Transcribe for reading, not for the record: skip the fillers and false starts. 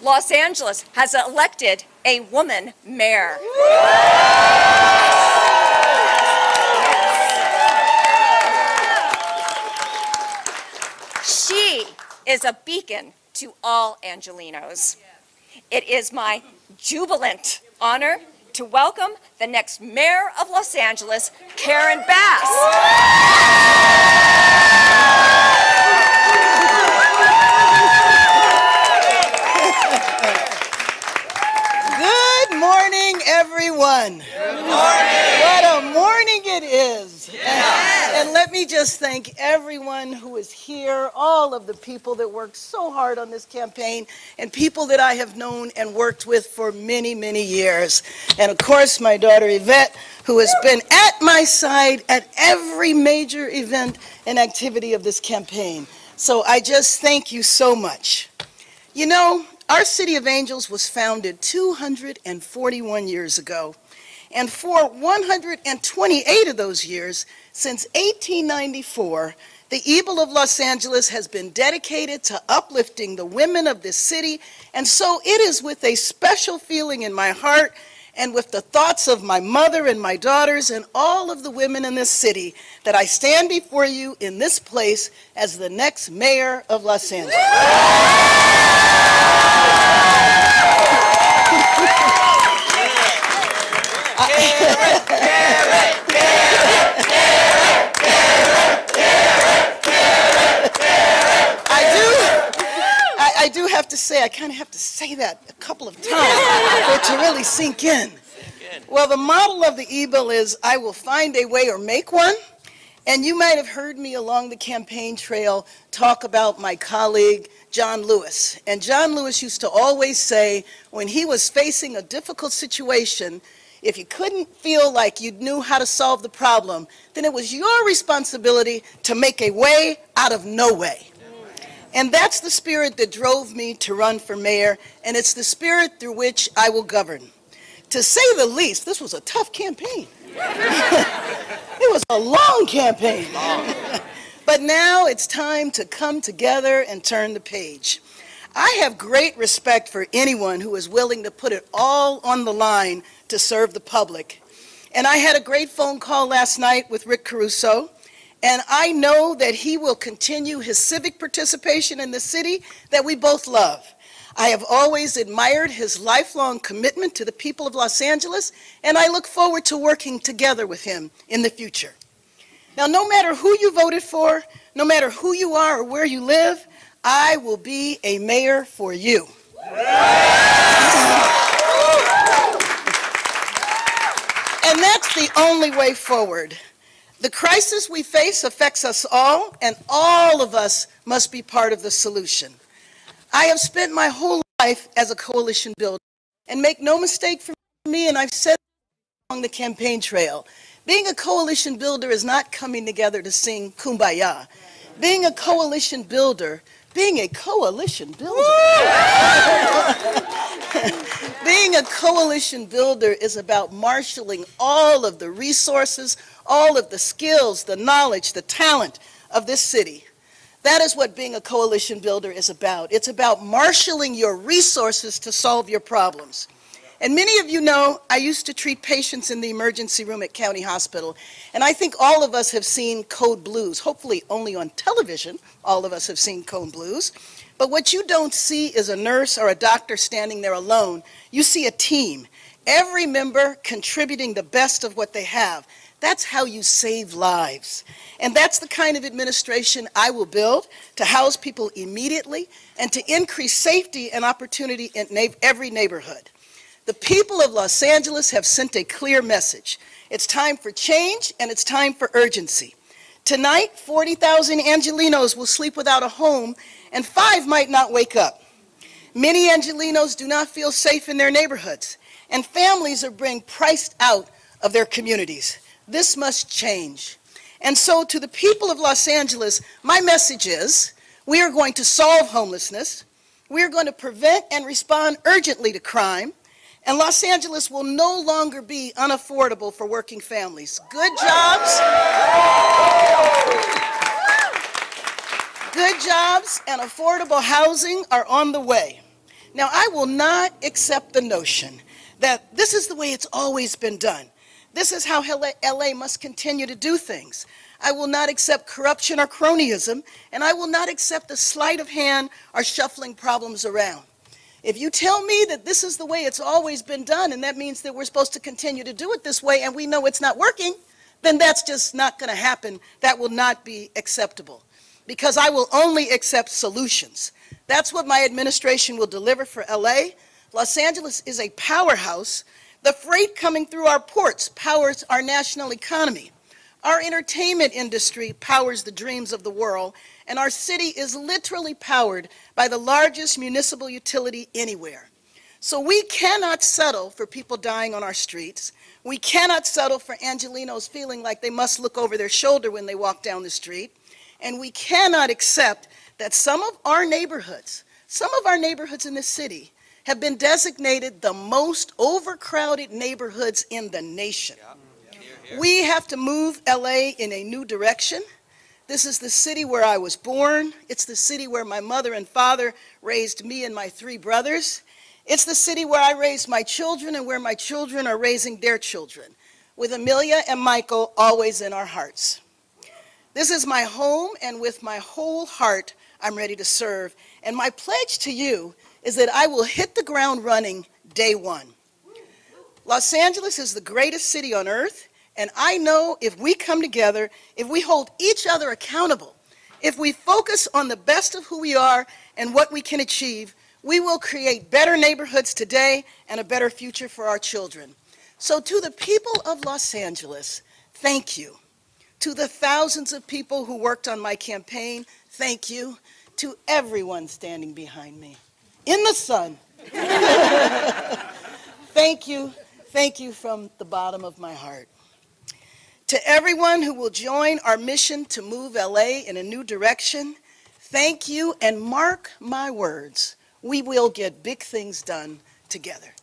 Los Angeles has elected a woman mayor. She is a beacon to all Angelenos. It is my jubilant honor to welcome the next mayor of Los Angeles, Karen Bass. Good morning, everyone. Good morning. What a morning it is. Yes. And let me just thank everyone who is here, all of the people that worked so hard on this campaign, and people that I have known and worked with for many, many years. And of course, my daughter Yvette, who has been at my side at every major event and activity of this campaign. So I just thank you so much. You know, our City of Angels was founded 241 years ago, and for 128 of those years, since 1894, the Eagle of Los Angeles has been dedicated to uplifting the women of this city, and so it is with a special feeling in my heart and with the thoughts of my mother and my daughters and all of the women in this city that I stand before you in this place as the next mayor of Los Angeles. I do have to say, I kind of have to say that a couple of times for it to really sink in. Well, the model of the Eagle is, I will find a way or make one. And you might have heard me along the campaign trail talk about my colleague, John Lewis. And John Lewis used to always say, when he was facing a difficult situation, if you couldn't feel like you knew how to solve the problem, then it was your responsibility to make a way out of no way. And that's the spirit that drove me to run for mayor, and it's the spirit through which I will govern. To say the least, this was a tough campaign. It was a long campaign. But now it's time to come together and turn the page. I have great respect for anyone who is willing to put it all on the line to serve the public. And I had a great phone call last night with Rick Caruso, and I know that he will continue his civic participation in the city that we both love. I have always admired his lifelong commitment to the people of Los Angeles, and I look forward to working together with him in the future. Now, no matter who you voted for, no matter who you are or where you live, I will be a mayor for you. And that's the only way forward. The crisis we face affects us all, and all of us must be part of the solution. I have spent my whole life as a coalition builder, and make no mistake for me, and I've said along the campaign trail, being a coalition builder is not coming together to sing Kumbaya. Being a coalition builder Being a coalition builder is about marshaling all of the resources, all of the skills, the knowledge, the talent of this city. That is what being a coalition builder is about. It's about marshaling your resources to solve your problems. And many of you know I used to treat patients in the emergency room at County Hospital, and I think all of us have seen Code Blues. Hopefully only on television all of us have seen Code Blues. But what you don't see is a nurse or a doctor standing there alone. You see a team, every member contributing the best of what they have. That's how you save lives. And that's the kind of administration I will build to house people immediately and to increase safety and opportunity in every neighborhood. The people of Los Angeles have sent a clear message. It's time for change and it's time for urgency. Tonight, 40,000 Angelenos will sleep without a home and 5 might not wake up. Many Angelenos do not feel safe in their neighborhoods and families are being priced out of their communities. This must change. And so to the people of Los Angeles, my message is we are going to solve homelessness. We are going to prevent and respond urgently to crime. And Los Angeles will no longer be unaffordable for working families. Good jobs and affordable housing are on the way. Now, I will not accept the notion that this is the way it's always been done. This is how LA must continue to do things. I will not accept corruption or cronyism, and I will not accept the sleight of hand or shuffling problems around. If you tell me that this is the way it's always been done, and that means that we're supposed to continue to do it this way, and we know it's not working, then that's just not going to happen. That will not be acceptable, because I will only accept solutions. That's what my administration will deliver for LA. Los Angeles is a powerhouse. The freight coming through our ports powers our national economy. Our entertainment industry powers the dreams of the world, and our city is literally powered by the largest municipal utility anywhere. So we cannot settle for people dying on our streets. We cannot settle for Angelenos feeling like they must look over their shoulder when they walk down the street. And we cannot accept that some of our neighborhoods in this city have been designated the most overcrowded neighborhoods in the nation. We have to move LA in a new direction. This is the city where I was born. It's the city where my mother and father raised me and my 3 brothers. It's the city where I raised my children and where my children are raising their children, with Amelia and Michael always in our hearts. This is my home, and with my whole heart, I'm ready to serve. And my pledge to you is that I will hit the ground running day one. Los Angeles is the greatest city on earth. And I know if we come together, if we hold each other accountable, if we focus on the best of who we are and what we can achieve, we will create better neighborhoods today and a better future for our children. So to the people of Los Angeles, thank you. To the thousands of people who worked on my campaign, thank you. To everyone standing behind me in the sun, thank you from the bottom of my heart. To everyone who will join our mission to move LA in a new direction, thank you, and mark my words, we will get big things done together.